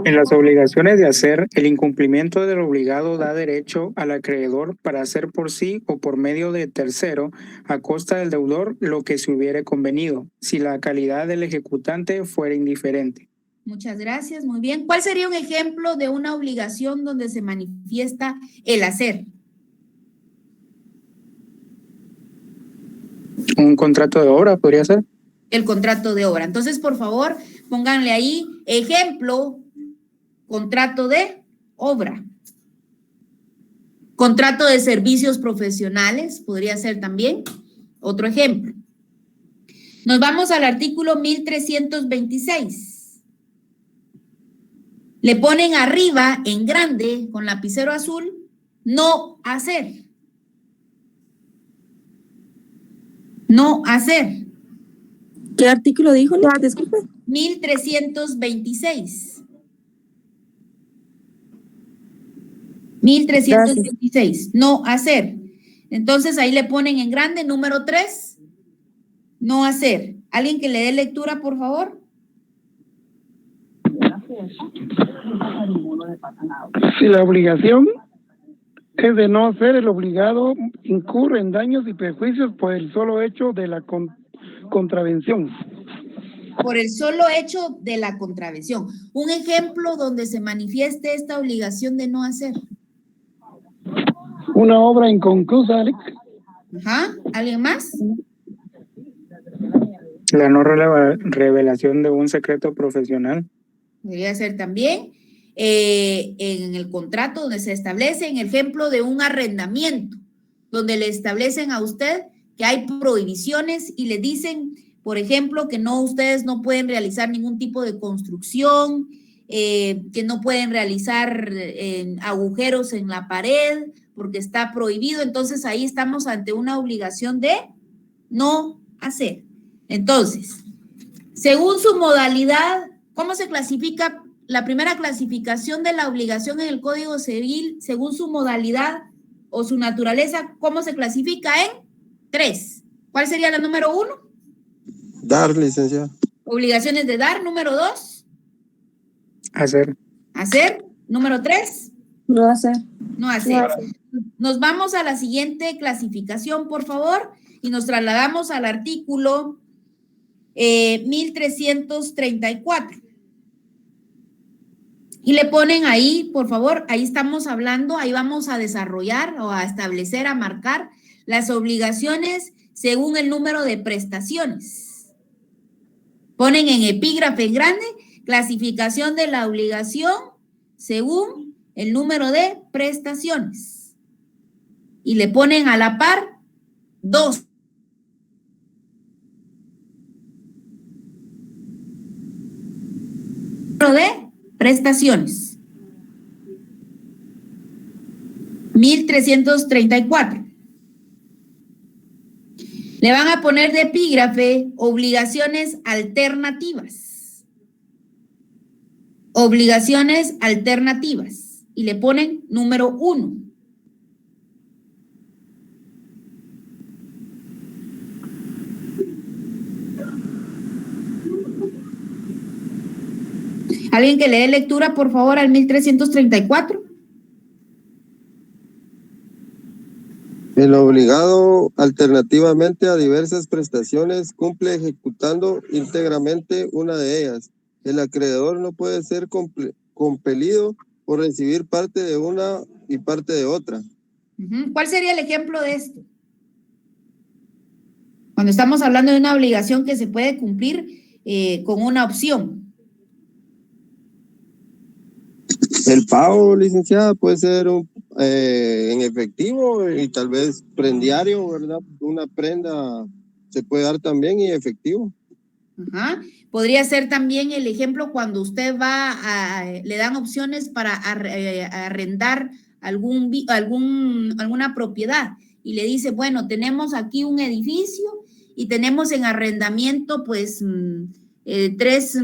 En las obligaciones de hacer, el incumplimiento del obligado da derecho al acreedor para hacer por sí o por medio de tercero, a costa del deudor, lo que se hubiere convenido, si la calidad del ejecutante fuera indiferente. Muchas gracias, muy bien. ¿Cuál sería un ejemplo de una obligación donde se manifiesta el hacer? Un contrato de obra podría ser. el contrato de obra. Entonces, por favor, pónganle ahí ejemplo, contrato de obra. Contrato de servicios profesionales, podría ser también otro ejemplo. Nos vamos al artículo 1326. Le ponen arriba, en grande, con lapicero azul, no hacer. No hacer. ¿Qué artículo dijo? Disculpe. 1326. 1326. No hacer. Entonces ahí le ponen en grande, número 3. No hacer. ¿Alguien que le dé lectura, por favor? Si la obligación es de no hacer, el obligado incurre en daños y perjuicios por el solo hecho de la contravención. Por el solo hecho de la contravención. Un ejemplo donde se manifieste esta obligación de no hacer. Una obra inconclusa, Alex. Ajá. ¿Alguien más? La no revelación de un secreto profesional. Podría ser también en el contrato donde se establece, en el ejemplo de un arrendamiento, donde le establecen a usted que hay prohibiciones y le dicen, por ejemplo, que no, ustedes no pueden realizar ningún tipo de construcción, que no pueden realizar agujeros en la pared porque está prohibido. Entonces ahí estamos ante una obligación de no hacer. Entonces, según su modalidad, ¿cómo se clasifica? La primera clasificación de la obligación en el Código Civil, según su modalidad o su naturaleza, ¿cómo se clasifica? En 3. ¿Cuál sería la número 1? Dar, licenciada. Obligaciones de dar. Número 2. Hacer. Hacer. Número 3. No hacer. No hacer. Nos vamos a la siguiente clasificación, por favor, y nos trasladamos al artículo 1334. Y le ponen ahí, por favor, ahí estamos hablando, ahí vamos a desarrollar o a establecer, a marcar las obligaciones según el número de prestaciones. Ponen en epígrafe en grande, clasificación de la obligación según el número de prestaciones. Y le ponen a la par 2. De prestaciones. 1334. Le van a poner de epígrafe obligaciones alternativas. Obligaciones alternativas. Y le ponen número 1. ¿Alguien que le dé lectura, por favor, al 1334? El obligado alternativamente a diversas prestaciones cumple ejecutando íntegramente una de ellas. El acreedor no puede ser compelido por recibir parte de una y parte de otra. ¿Cuál sería el ejemplo de esto? Cuando estamos hablando de una obligación que se puede cumplir con una opción. El pago, licenciada, puede ser en efectivo y tal vez prendiario, ¿verdad? Una prenda se puede dar también y efectivo. Ajá. Podría ser también el ejemplo cuando usted le dan opciones para arrendar alguna propiedad y le dice, bueno, tenemos aquí un edificio y tenemos en arrendamiento pues 3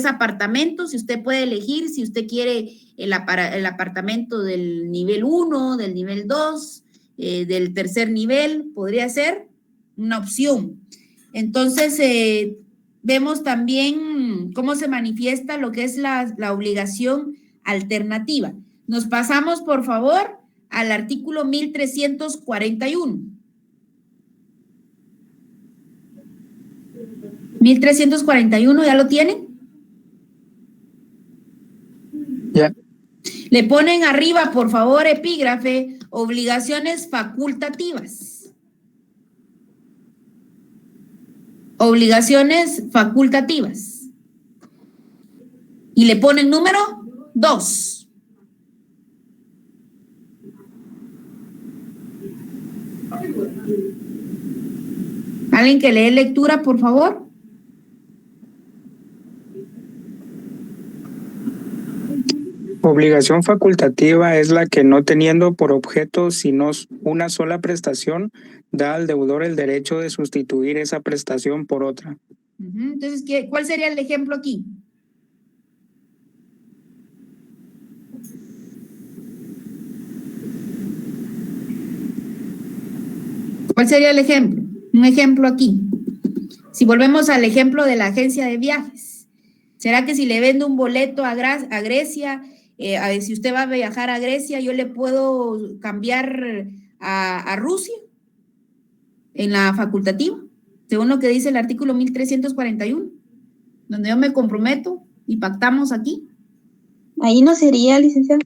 apartamentos y usted puede elegir si usted quiere el apartamento del nivel 1, del nivel 2, del tercer nivel, podría ser una opción. Entonces, vemos también cómo se manifiesta lo que es la obligación alternativa. Nos pasamos, por favor, al artículo 1341. 1341, ¿ya lo tienen? Ya. Le ponen arriba, por favor, epígrafe, obligaciones facultativas. obligaciones facultativas. Y le ponen número 2. ¿Alguien que lee lectura, por favor? Obligación facultativa es la que, no teniendo por objeto sino una sola prestación, da al deudor el derecho de sustituir esa prestación por otra. Entonces, ¿cuál sería el ejemplo aquí? ¿Cuál sería el ejemplo? Un ejemplo aquí. Si volvemos al ejemplo de la agencia de viajes, ¿será que si le vendo un boleto a Grecia, si usted va a viajar a Grecia, yo le puedo cambiar a Rusia en la facultativa, según lo que dice el artículo 1341, donde yo me comprometo y pactamos aquí? Ahí no sería, licenciada.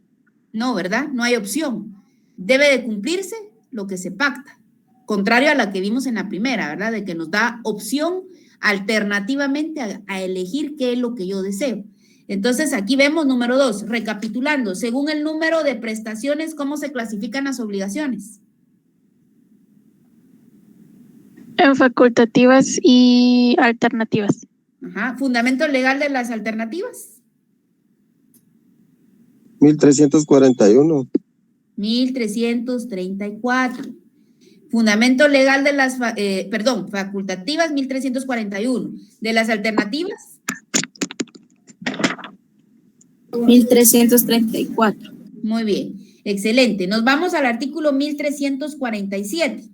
No, ¿verdad? No hay opción. Debe de cumplirse lo que se pacta, contrario a la que vimos en la primera, ¿verdad? De que nos da opción alternativamente a elegir qué es lo que yo deseo. Entonces, aquí vemos número 2, recapitulando, según el número de prestaciones, ¿cómo se clasifican las obligaciones? En facultativas y alternativas. Ajá, fundamento legal de las alternativas. 1341. 1334. Fundamento legal de las, facultativas, 1341. De las alternativas. 1334. Muy bien, excelente. Nos vamos al artículo 1347.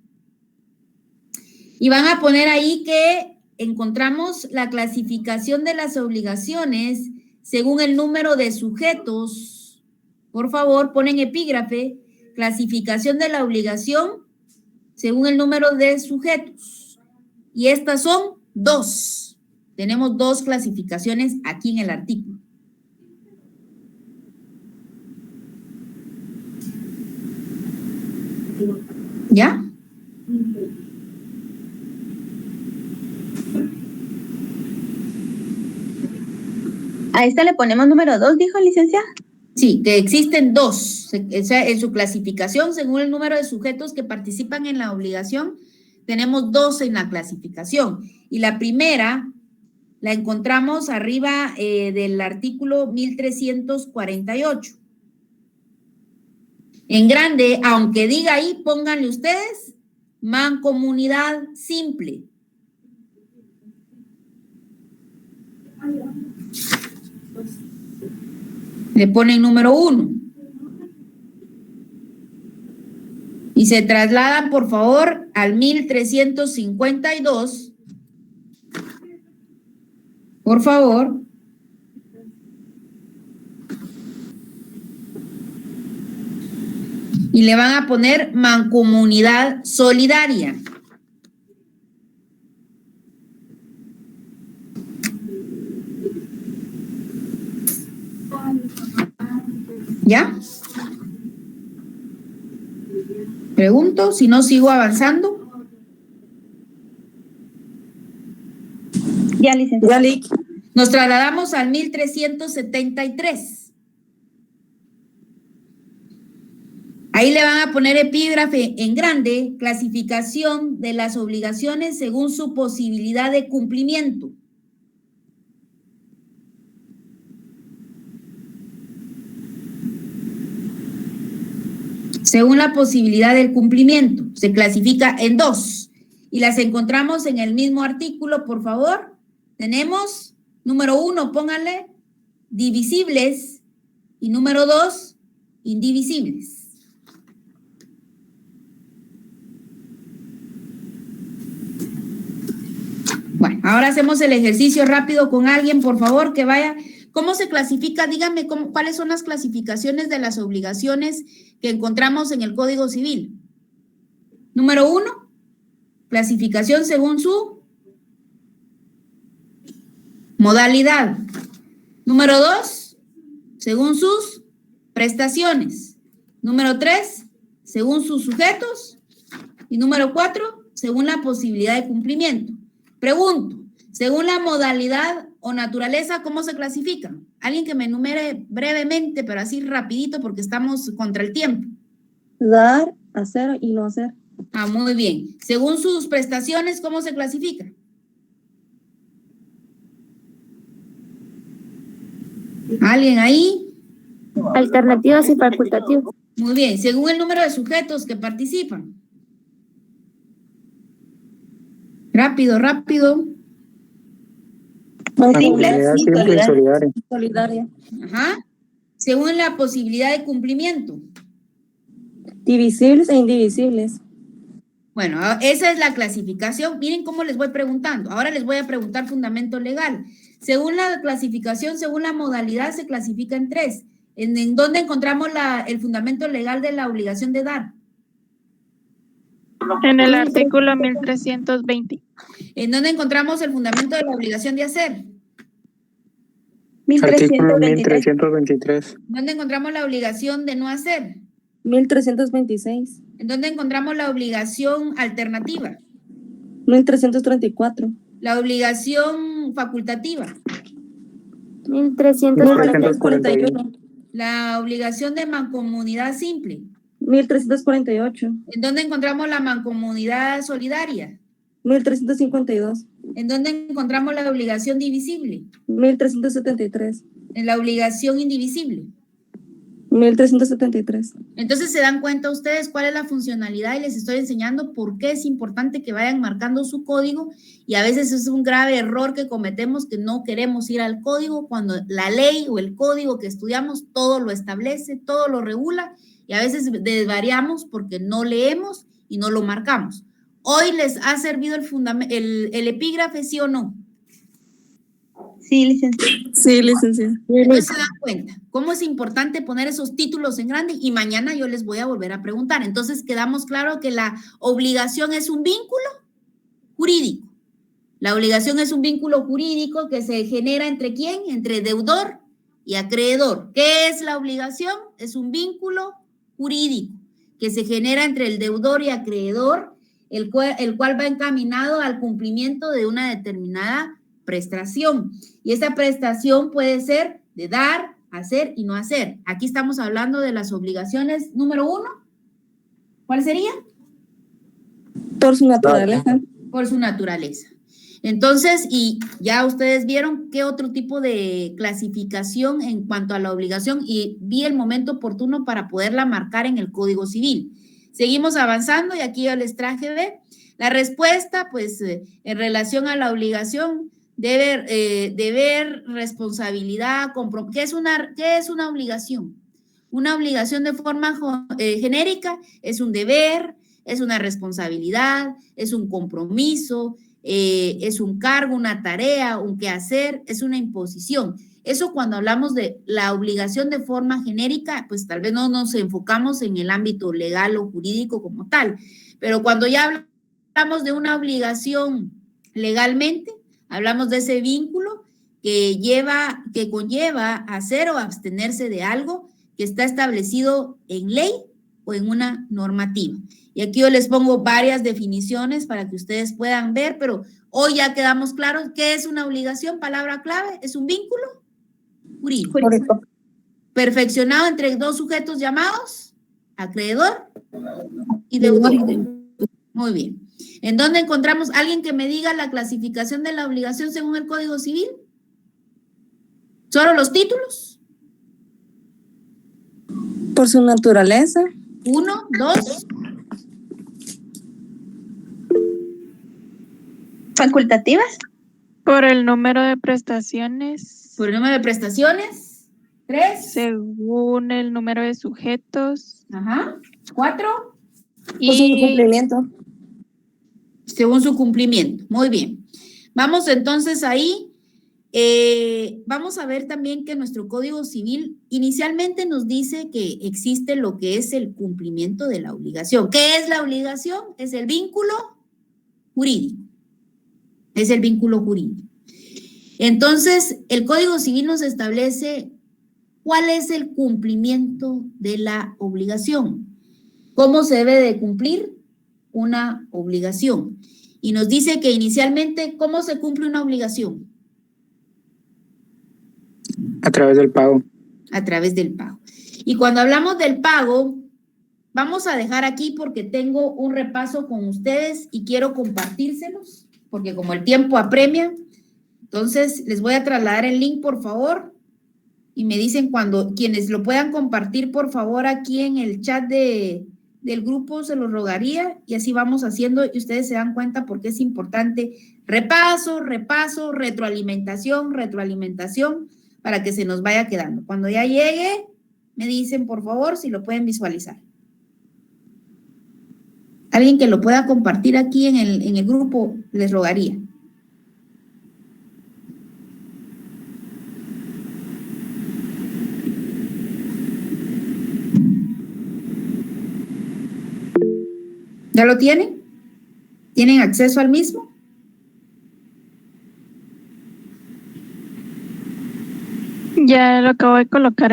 Y van a poner ahí que encontramos la clasificación de las obligaciones según el número de sujetos. Por favor, ponen epígrafe, clasificación de la obligación según el número de sujetos. Y estas son 2. Tenemos 2 clasificaciones aquí en el artículo. ¿Ya? A esta le ponemos número 2, dijo licenciada. Sí, que existen 2, o sea, en su clasificación, según el número de sujetos que participan en la obligación, tenemos 2 en la clasificación. Y la primera la encontramos arriba del artículo 1348. En grande, aunque diga ahí, pónganle ustedes, mancomunidad simple. Le ponen número 1. Y se trasladan, por favor, al 1352. Por favor. Y le van a poner mancomunidad solidaria. ¿Ya? Pregunto, si no sigo avanzando. Ya, licenciada. Nos trasladamos al 1373. Ahí le van a poner epígrafe en grande, clasificación de las obligaciones según su posibilidad de cumplimiento. Según la posibilidad del cumplimiento, se clasifica en 2 y las encontramos en el mismo artículo, por favor. Tenemos número 1, pónganle divisibles y número 2, indivisibles. Bueno, ahora hacemos el ejercicio rápido con alguien, por favor, que vaya. ¿Cómo se clasifica? Díganme cuáles son las clasificaciones de las obligaciones que encontramos en el Código Civil. Número 1, clasificación según su modalidad. Número 2, según sus prestaciones. Número 3, según sus sujetos. Y número 4, según la posibilidad de cumplimiento. Pregunto, según la modalidad o naturaleza, ¿cómo se clasifican? Alguien que me enumere brevemente, pero así rapidito porque estamos contra el tiempo. Dar, hacer y no hacer. Ah, muy bien. Según sus prestaciones, ¿cómo se clasifica? ¿Alguien ahí? Alternativas y facultativas. Muy bien. Según el número de sujetos que participan. Rápido, rápido. Simple y solidaria. Solidaria. Ajá. Según la posibilidad de cumplimiento. Divisibles e indivisibles. Bueno, esa es la clasificación. Miren cómo les voy preguntando. Ahora les voy a preguntar fundamento legal. Según la clasificación, según la modalidad, se clasifica en 3. ¿En dónde encontramos el fundamento legal de la obligación de dar? En el artículo 1320. ¿En dónde encontramos el fundamento de la obligación de hacer? Artículo 1323. ¿Dónde encontramos la obligación de no hacer? 1326. ¿En dónde encontramos la obligación alternativa? 1334. La obligación facultativa. 1341. La obligación de mancomunidad simple. 1348. ¿En dónde encontramos la mancomunidad solidaria? 1352. ¿En dónde encontramos la obligación divisible? 1373. En la obligación indivisible. 1373. Entonces se dan cuenta ustedes cuál es la funcionalidad y les estoy enseñando por qué es importante que vayan marcando su código y a veces es un grave error que cometemos que no queremos ir al código cuando la ley o el código que estudiamos todo lo establece, todo lo regula y a veces desvariamos porque no leemos y no lo marcamos. ¿Hoy les ha servido el epígrafe, sí o no? Sí, licenciada. Sí, licenciada. Entonces se dan cuenta cómo es importante poner esos títulos en grande y mañana yo les voy a volver a preguntar. Entonces quedamos claro que la obligación es un vínculo jurídico. La obligación es un vínculo jurídico que se genera entre ¿quién? Entre deudor y acreedor. ¿Qué es la obligación? Es un vínculo jurídico que se genera entre el deudor y acreedor, el cual va encaminado al cumplimiento de una determinada prestación. Y esta prestación puede ser de dar, hacer y no hacer. Aquí estamos hablando de las obligaciones número 1. ¿Cuál sería? Por su naturaleza. Por su naturaleza. Entonces, y ya ustedes vieron qué otro tipo de clasificación en cuanto a la obligación y vi el momento oportuno para poderla marcar en el Código Civil. Seguimos avanzando y aquí yo les traje la respuesta, pues en relación a la obligación, deber, responsabilidad, compromiso. ¿Qué es una obligación? Una obligación de forma genérica es un deber, es una responsabilidad, es un compromiso, es un cargo, una tarea, un quehacer, es una imposición. Eso cuando hablamos de la obligación de forma genérica, pues tal vez no nos enfocamos en el ámbito legal o jurídico como tal, pero cuando ya hablamos de una obligación legalmente, hablamos de ese vínculo que conlleva hacer o abstenerse de algo que está establecido en ley o en una normativa. Y aquí yo les pongo varias definiciones para que ustedes puedan ver, pero hoy ya quedamos claros qué es una obligación, palabra clave, es un vínculo jurídico. Correcto. Perfeccionado entre dos sujetos llamados acreedor y deudor. Muy bien. ¿En dónde encontramos alguien que me diga la clasificación de la obligación según el Código Civil? ¿Solo los títulos? Por su naturaleza. 1, 2. ¿Facultativas? Por el número de prestaciones. Por el número de prestaciones. 3. Según el número de sujetos. Ajá. 4. Por su cumplimiento. Según su cumplimiento. Muy bien. Vamos entonces ahí. Vamos a ver también que nuestro Código Civil inicialmente nos dice que existe lo que es el cumplimiento de la obligación. ¿Qué es la obligación? Es el vínculo jurídico. Es el vínculo jurídico. Entonces, el Código Civil nos establece cuál es el cumplimiento de la obligación. ¿Cómo se debe de cumplir una obligación? y nos dice que inicialmente, ¿cómo se cumple una obligación? A través del pago. A través del pago. Y cuando hablamos del pago, vamos a dejar aquí porque tengo un repaso con ustedes y quiero compartírselos, porque como el tiempo apremia, entonces les voy a trasladar el link, por favor, y me dicen cuando quienes lo puedan compartir, por favor, aquí en el chat del grupo, se los rogaría, y así vamos haciendo y ustedes se dan cuenta porque es importante. Repaso, retroalimentación, para que se nos vaya quedando. Cuando ya llegue, me dicen, por favor, si lo pueden visualizar. Alguien que lo pueda compartir aquí en el grupo, les rogaría. ¿Ya lo tienen? ¿Tienen acceso al mismo? Ya lo acabo de colocar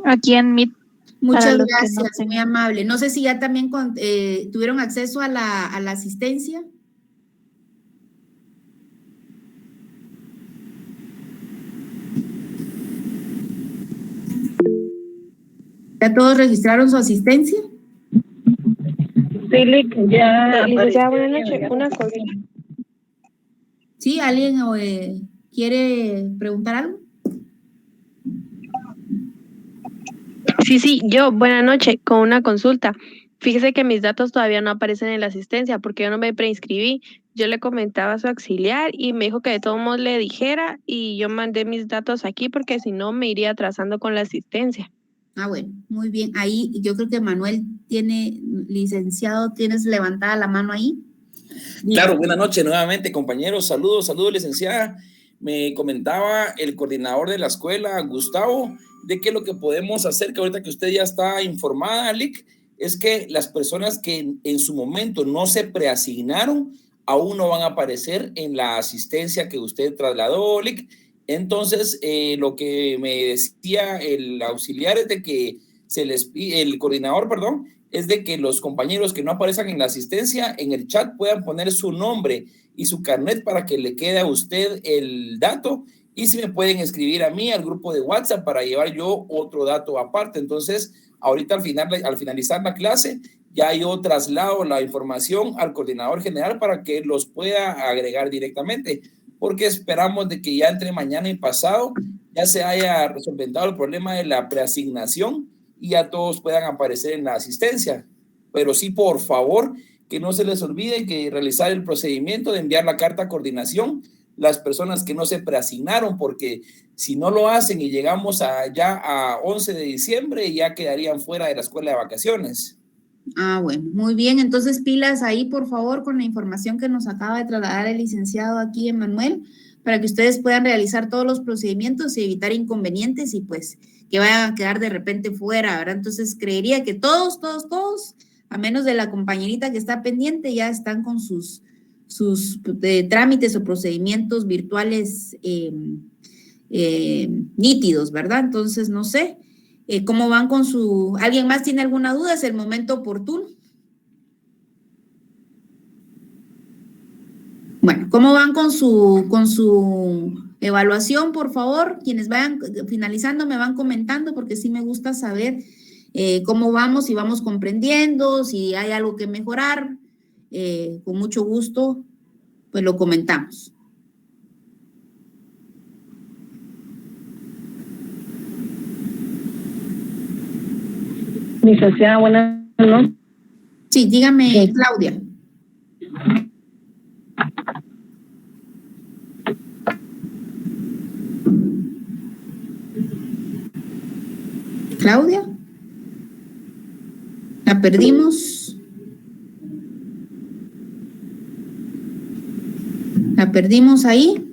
aquí en Meet. Muchas gracias, muy amable. No sé si ya también tuvieron acceso a la asistencia. ¿Ya todos registraron su asistencia? Sí, ya. Licenciada, buenas noches. Una cosa. ¿Sí? ¿Alguien quiere preguntar algo? Sí, yo, buenas noches, con una consulta. Fíjese que mis datos todavía no aparecen en la asistencia porque yo no me preinscribí. Yo le comentaba a su auxiliar y me dijo que de todos modos le dijera y yo mandé mis datos aquí porque si no me iría atrasando con la asistencia. Ah, bueno, muy bien. Ahí yo creo que Manuel tiene, licenciado, ¿tienes levantada la mano ahí? Claro, buenas noches nuevamente, compañeros. Saludos, licenciada. Me comentaba el coordinador de la escuela, Gustavo, de que lo que podemos hacer, que ahorita que usted ya está informada, Lic, es que las personas que en su momento no se preasignaron, aún no van a aparecer en la asistencia que usted trasladó, Lic. Entonces, lo que me decía el auxiliar es de que el coordinador, perdón, es de que los compañeros que no aparezcan en la asistencia, en el chat puedan poner su nombre y su carnet para que le quede a usted el dato, y si me pueden escribir a mí al grupo de WhatsApp para llevar yo otro dato aparte. Entonces, ahorita al finalizar la clase, ya yo traslado la información al coordinador general para que los pueda agregar directamente, porque esperamos de que ya entre mañana y pasado ya se haya resolventado el problema de la preasignación y ya todos puedan aparecer en la asistencia. Pero sí, por favor, que no se les olvide que realizar el procedimiento de enviar la carta a coordinación las personas que no se preasignaron, porque si no lo hacen y llegamos ya a 11 de diciembre, ya quedarían fuera de la escuela de vacaciones. Ah, bueno, muy bien. Entonces, pilas ahí, por favor, con la información que nos acaba de trasladar el licenciado aquí, Emanuel, para que ustedes puedan realizar todos los procedimientos y evitar inconvenientes y pues que vayan a quedar de repente fuera, ¿verdad? Entonces, creería que todos, a menos de la compañerita que está pendiente, ya están con sus trámites o procedimientos virtuales nítidos, ¿verdad? Entonces, no sé cómo van con su... ¿Alguien más tiene alguna duda? Es el momento oportuno. Bueno, ¿cómo van con su evaluación, por favor? Quienes vayan finalizando me van comentando porque sí me gusta saber cómo vamos, si vamos comprendiendo, si hay algo que mejorar. Con mucho gusto, pues lo comentamos. Licenciada, buenas noches. Sí, dígame, Claudia. Claudia, ¿la perdimos? ¿La perdimos ahí?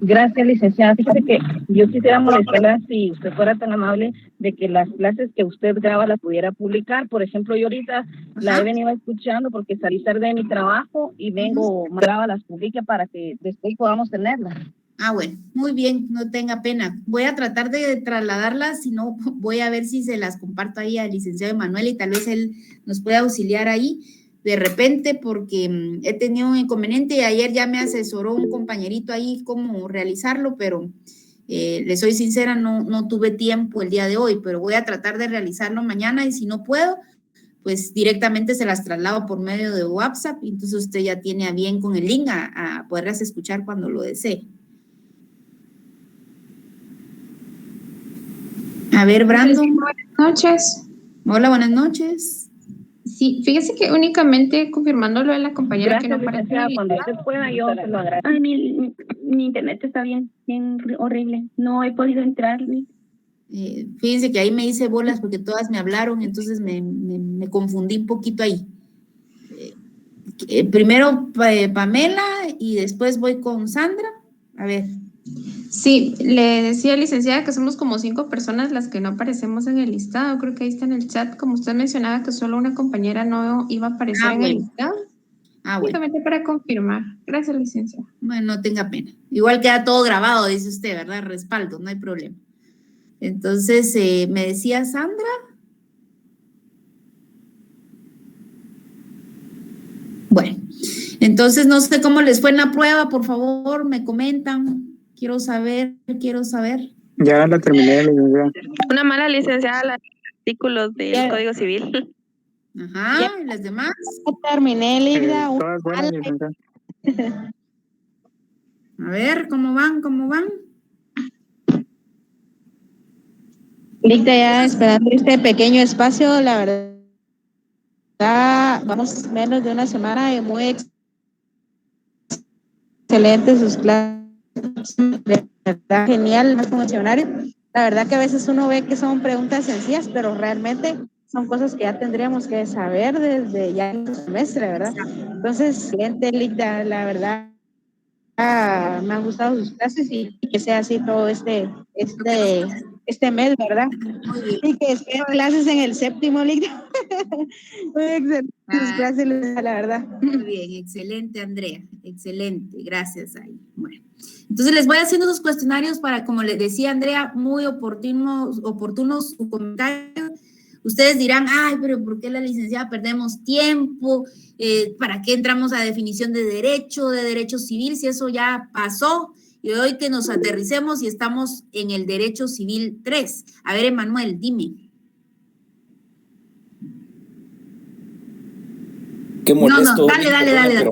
Gracias, licenciada. Fíjese que yo quisiera molestarla si usted fuera tan amable de que las clases que usted graba las pudiera publicar. Por ejemplo, yo ahorita la he venido escuchando porque salí tarde de mi trabajo y vengo, graba, las publica para que después podamos tenerlas. Ah, bueno, muy bien, no tenga pena. Voy a tratar de trasladarlas, si no, voy a ver si se las comparto ahí al licenciado Emanuel y tal vez él nos pueda auxiliar ahí de repente porque he tenido un inconveniente y ayer ya me asesoró un compañerito ahí cómo realizarlo, pero le soy sincera, no tuve tiempo el día de hoy, pero voy a tratar de realizarlo mañana y si no puedo, pues directamente se las traslado por medio de WhatsApp, entonces usted ya tiene a bien con el link a poderlas escuchar cuando lo desee. A ver, Brandon. Buenas noches. Hola, buenas noches. Sí, fíjese que únicamente confirmando lo de la compañera que no aparece. Cuando usted pueda, yo se lo agradezco. Ay, mi internet está bien horrible. No he podido entrar. Fíjense que ahí me hice bolas porque todas me hablaron, entonces me confundí un poquito ahí. Primero Pamela y después voy con Sandra. A ver. Sí, le decía, licenciada, que somos como 5 personas las que no aparecemos en el listado. Creo que ahí está en el chat, como usted mencionaba, que solo una compañera no iba a aparecer en el listado. Únicamente para confirmar. Gracias, licenciada. Bueno, no tenga pena. Igual queda todo grabado, dice usted, ¿verdad? Respaldo, no hay problema. Entonces, ¿me decía Sandra? Bueno, entonces no sé cómo les fue en la prueba, por favor, me comentan. Quiero saber. Ya la terminé, licenciada. Una mala, licenciada, los artículos del Código Civil. Ajá, ¿y las demás? Terminé, Lida. Todas buenas, licenciada. A ver, ¿cómo van? Lida, ya esperando este pequeño espacio, la verdad, vamos menos de una semana y muy excelente sus clases. De verdad, genial, más funcionario. La verdad que a veces uno ve que son preguntas sencillas, pero realmente son cosas que ya tendríamos que saber desde ya el semestre, ¿verdad? Entonces, excelente, Lida, la verdad, me han gustado sus clases y que sea así todo este mes, ¿verdad? Y que espero clases en el 7º, Lida. Muy excelente sus clases, la verdad. Muy bien, excelente, Andrea, excelente, gracias ahí. Bueno, entonces les voy haciendo esos cuestionarios para, como les decía Andrea, muy oportunos su comentario. Ustedes dirán, ay, pero ¿por qué la licenciada perdemos tiempo? ¿Para qué entramos a definición de derecho civil, si eso ya pasó? Y hoy que nos aterricemos y estamos en el derecho civil 3. A ver, Emanuel, dime. Qué molesto. No, dale.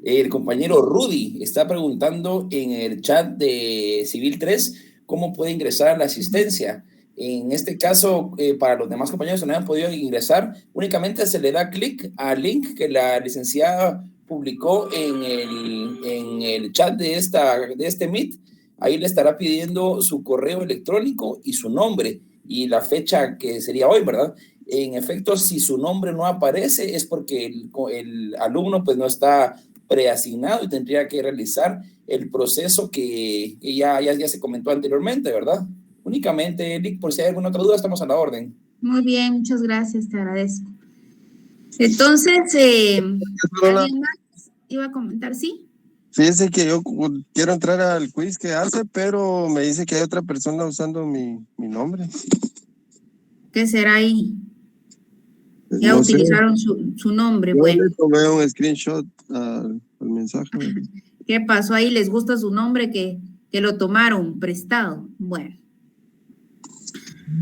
El compañero Rudy está preguntando en el chat de Civil 3 cómo puede ingresar a la asistencia. En este caso, para los demás compañeros que no hayan podido ingresar, únicamente se le da clic al link que la licenciada publicó en el chat de este Meet. Ahí le estará pidiendo su correo electrónico y su nombre y la fecha que sería hoy, ¿verdad? En efecto, si su nombre no aparece es porque el alumno pues no está preasignado y tendría que realizar el proceso que ya se comentó anteriormente, ¿verdad? Únicamente, Lick, por si hay alguna otra duda, estamos a la orden. Muy bien, muchas gracias, te agradezco. Entonces, ¿alguien más iba a comentar? ¿Sí? Fíjese que yo quiero entrar al quiz que hace, pero me dice que hay otra persona usando mi nombre. ¿Qué será ahí? Ya no utilizaron su nombre. Yo bueno. le tomé un screenshot al mensaje. ¿Qué pasó ahí? ¿Les gusta su nombre que lo tomaron prestado? Bueno.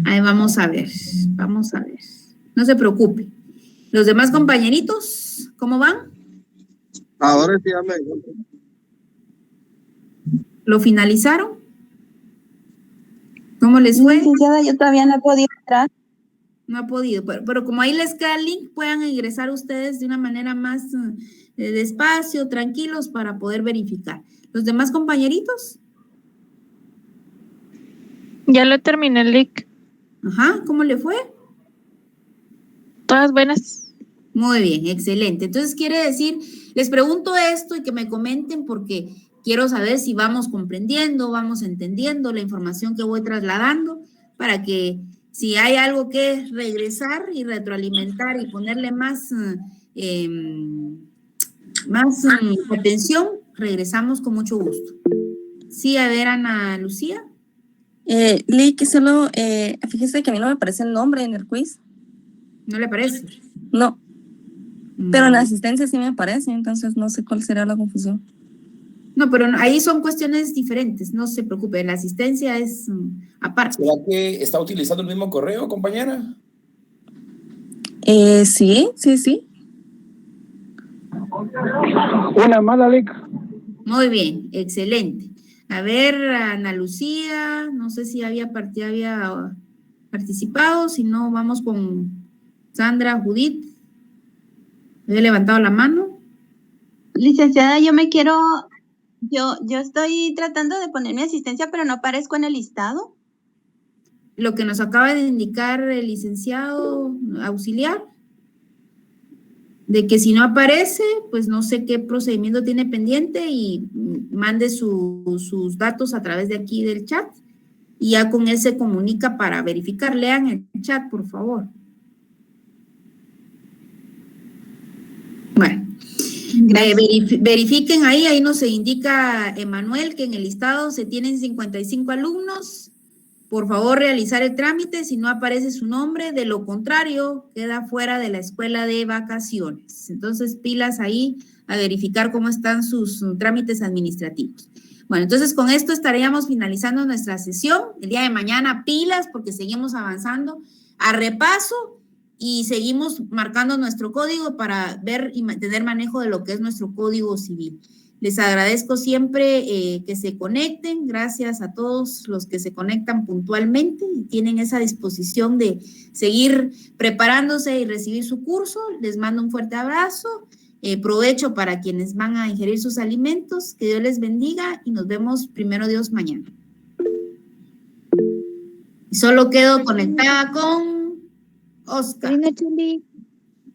Ahí vamos a ver. No se preocupe. ¿Los demás compañeritos, cómo van? Ahora sí ya me... ¿Lo finalizaron? ¿Cómo les fue? Licenciada, yo todavía no he podido entrar. No ha podido, pero como ahí les queda el link, puedan ingresar ustedes de una manera más despacio, tranquilos, para poder verificar. ¿Los demás compañeritos? Ya lo terminé el link. Ajá, ¿cómo le fue? Todas buenas. Muy bien, excelente. Entonces quiere decir, les pregunto esto y que me comenten porque quiero saber si vamos comprendiendo, vamos entendiendo la información que voy trasladando para que si hay algo que regresar y retroalimentar y ponerle más atención, regresamos con mucho gusto. Sí, a ver, Ana Lucía. Lee, que solo, fíjese que a mí no me aparece el nombre en el quiz. ¿No le parece? No. Pero en la asistencia sí me aparece, entonces no sé cuál será la confusión. No, pero ahí son cuestiones diferentes, no se preocupe, la asistencia es aparte. ¿Será que está utilizando el mismo correo, compañera? Sí. Una mala lica. Muy bien, excelente. A ver, Ana Lucía, no sé si había participado, si no, vamos con Sandra Judith. ¿Había levantado la mano? Licenciada, yo estoy tratando de poner mi asistencia, pero no aparezco en el listado. Lo que nos acaba de indicar el licenciado auxiliar, de que si no aparece, pues no sé qué procedimiento tiene pendiente y mande sus datos a través de aquí del chat y ya con él se comunica para verificar. Lean el chat, por favor. Bueno, verifiquen ahí nos se indica, Emanuel, que en el listado se tienen 55 alumnos. Por favor, realizar el trámite si no aparece su nombre, de lo contrario, queda fuera de la escuela de vacaciones. Entonces, pilas ahí a verificar cómo están sus trámites administrativos. Bueno, entonces con esto estaríamos finalizando nuestra sesión. El día de mañana, pilas, porque seguimos avanzando a repaso y seguimos marcando nuestro código para ver y tener manejo de lo que es nuestro código civil. Les agradezco siempre que se conecten. Gracias a todos los que se conectan puntualmente y tienen esa disposición de seguir preparándose y recibir su curso. Les mando un fuerte abrazo. Provecho para quienes van a ingerir sus alimentos. Que Dios les bendiga y nos vemos primero Dios mañana. Y solo quedo conectada con Oscar. Feliz noche, Lee.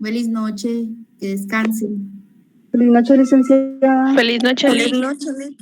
Feliz noche. Que descansen. Feliz noche, licenciada. Feliz noche, Lee. Feliz noche, Lee.